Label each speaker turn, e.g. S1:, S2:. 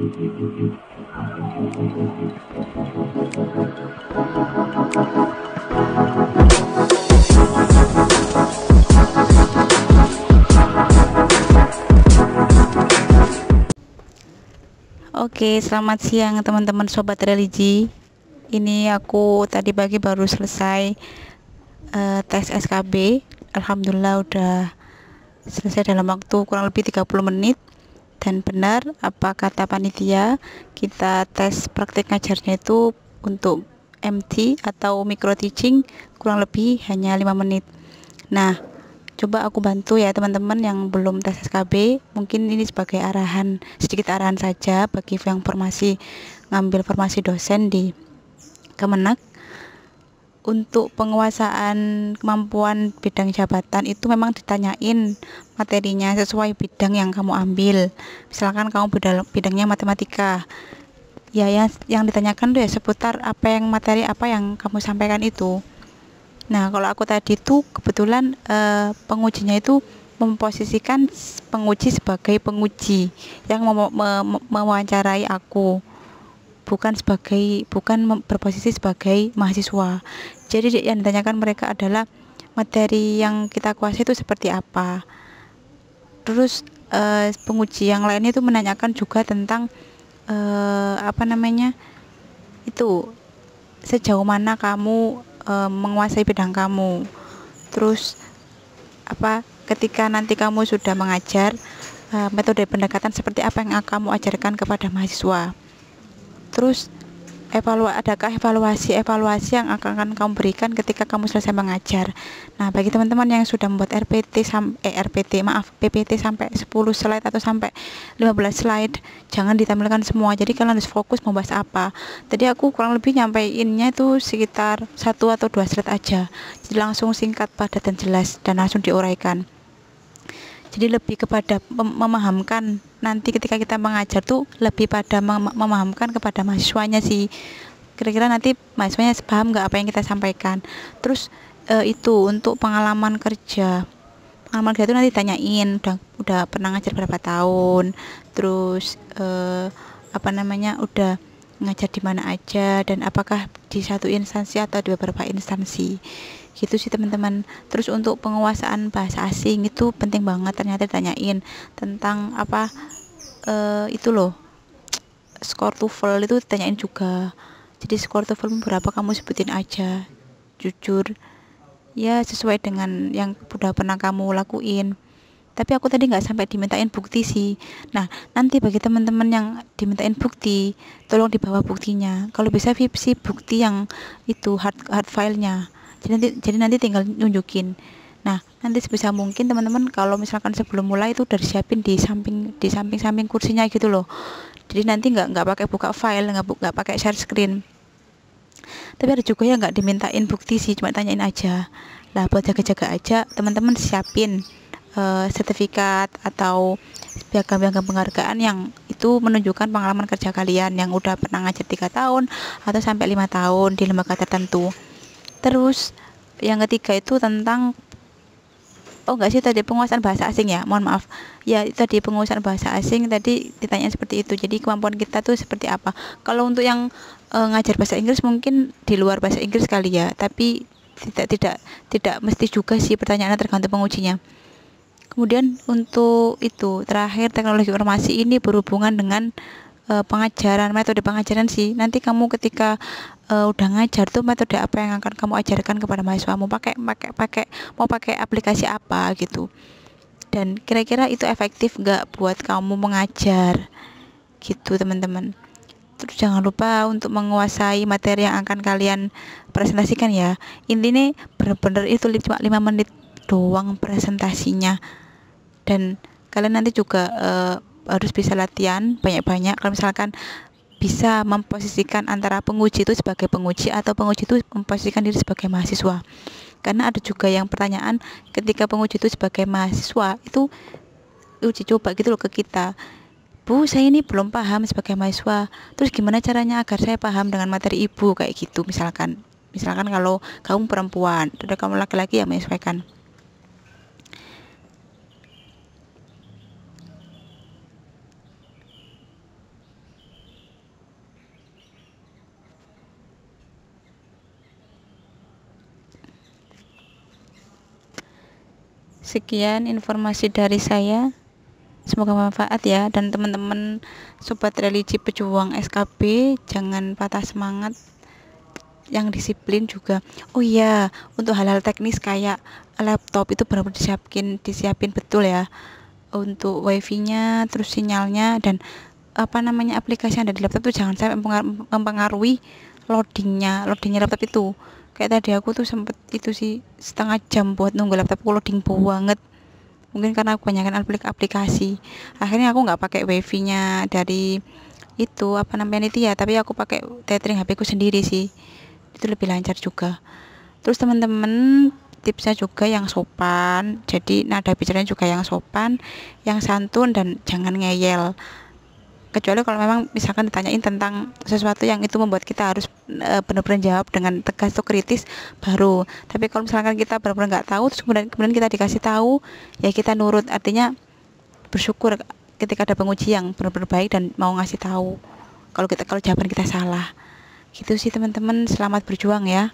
S1: Oke, selamat siang teman-teman sobat religi. Ini aku tadi pagi baru selesai tes SKB. Alhamdulillah udah selesai dalam waktu kurang lebih 30 menit. Dan benar apa kata panitia, kita tes praktik ngajarnya itu untuk MT atau micro teaching kurang lebih hanya 5 menit. Nah, coba aku bantu ya teman-teman yang belum tes SKB, mungkin ini sebagai arahan, sedikit arahan saja bagi yang ngambil formasi dosen di Kemenak. Untuk penguasaan kemampuan bidang jabatan itu memang ditanyain materinya sesuai bidang yang kamu ambil. Misalkan kamu bidangnya matematika, ya yang ditanyakan tuh ya seputar materi apa yang kamu sampaikan itu. Nah, kalau aku tadi tuh kebetulan pengujinya itu memposisikan penguji sebagai penguji yang mewawancarai aku, bukan berposisi sebagai mahasiswa. Jadi yang ditanyakan mereka adalah materi yang kita kuasai itu seperti apa. Terus penguji yang lainnya itu menanyakan juga tentang itu sejauh mana kamu menguasai bidang kamu. Terus ketika nanti kamu sudah mengajar, metode pendekatan seperti apa yang kamu ajarkan kepada mahasiswa. Terus adakah evaluasi yang akan kamu berikan ketika kamu selesai mengajar. Nah, bagi teman-teman yang sudah membuat PPT sampai 10 slide atau sampai 15 slide, jangan ditampilkan semua. Jadi kalian harus fokus membahas apa. Tadi aku kurang lebih nyampeinnya itu sekitar 1 atau 2 slide aja. Jadi langsung singkat, padat dan jelas dan langsung diuraikan. Jadi lebih kepada memahamkan, nanti ketika kita mengajar tuh lebih pada memahamkan kepada mahasiswanya sih, kira-kira nanti mahasiswanya paham nggak apa yang kita sampaikan. Terus itu untuk pengalaman kerja itu nanti tanyain udah pernah ngajar berapa tahun, terus udah ngajar di mana aja, dan apakah di satu instansi atau di beberapa instansi gitu sih teman-teman. Terus untuk penguasaan bahasa asing itu penting banget, ternyata ditanyain tentang itu loh, skor TOEFL itu ditanyain juga. Jadi skor TOEFL berapa kamu sebutin aja, jujur ya, sesuai dengan yang udah pernah kamu lakuin. Tapi aku tadi nggak sampai dimintain bukti sih. Nah, nanti bagi teman-teman yang dimintain bukti, tolong dibawa buktinya. Kalau bisa sih bukti yang itu hard filenya. Jadi nanti tinggal nunjukin. Nah, nanti sebisa mungkin teman-teman kalau misalkan sebelum mulai itu udah disiapin di samping kursinya gitu loh. Jadi nanti nggak pakai buka file, nggak pakai share screen. Tapi ada juga yang nggak dimintain bukti sih, cuma tanyain aja. Lah, buat jaga-jaga aja teman-teman siapin sertifikat atau piagam penghargaan yang itu menunjukkan pengalaman kerja kalian yang udah pernah ngajar 3 tahun atau sampai 5 tahun di lembaga tertentu. Terus yang ketiga itu tentang tadi penguasaan bahasa asing ya, mohon maaf ya, tadi penguasaan bahasa asing tadi ditanya seperti itu. Jadi kemampuan kita tuh seperti apa. Kalau untuk yang ngajar bahasa Inggris mungkin di luar bahasa Inggris kali ya, tapi tidak mesti juga sih, pertanyaannya tergantung pengujinya. Kemudian untuk itu terakhir, teknologi informasi ini berhubungan dengan pengajaran, metode pengajaran sih. Nanti kamu ketika udah ngajar tuh metode apa yang akan kamu ajarkan kepada mahasiswa, mau pakai aplikasi apa gitu, dan kira-kira itu efektif nggak buat kamu mengajar gitu teman-teman. Terus jangan lupa untuk menguasai materi yang akan kalian presentasikan ya. Intinya bener-bener itu cuma 5 menit doang presentasinya, dan kalian nanti juga harus bisa latihan banyak-banyak. Kalau misalkan bisa memposisikan antara penguji itu sebagai penguji atau penguji itu memposisikan diri sebagai mahasiswa, karena ada juga yang pertanyaan ketika penguji itu sebagai mahasiswa itu uji coba gitu loh ke kita. Bu, saya ini belum paham sebagai mahasiswa, terus gimana caranya agar saya paham dengan materi ibu, kayak gitu. Misalkan kalau kamu perempuan, ada kamu laki-laki, ya menyesuaikan. Sekian informasi dari saya, semoga bermanfaat ya. Dan teman-teman sobat religi pejuang SKB, jangan patah semangat, yang disiplin juga. Oh iya, untuk hal-hal teknis kayak laptop itu benar-benar disiapin betul ya, untuk wifi-nya, terus sinyalnya, dan aplikasi yang ada di laptop itu jangan sampai mempengaruhi loadingnya laptop itu. Kayak tadi aku tuh sempet itu sih setengah jam buat nunggu laptopku loading banget, mungkin karena aku kebanyakan aplikasi. Akhirnya aku nggak pakai wifi-nya dari itu itu ya, tapi aku pakai tethering HP ku sendiri sih, itu lebih lancar juga. Terus teman-teman, tipsnya juga yang sopan, jadi nada bicaranya juga yang sopan, yang santun, dan jangan ngeyel. Kecuali kalau memang misalkan ditanyain tentang sesuatu yang itu membuat kita harus benar-benar jawab dengan tegas atau kritis, baru. Tapi kalau misalkan kita benar-benar nggak tahu, terus kemudian kita dikasih tahu, ya kita nurut. Artinya bersyukur ketika ada penguji yang benar-benar baik dan mau ngasih tahu kalau jawaban kita salah. Gitu sih teman-teman, selamat berjuang ya.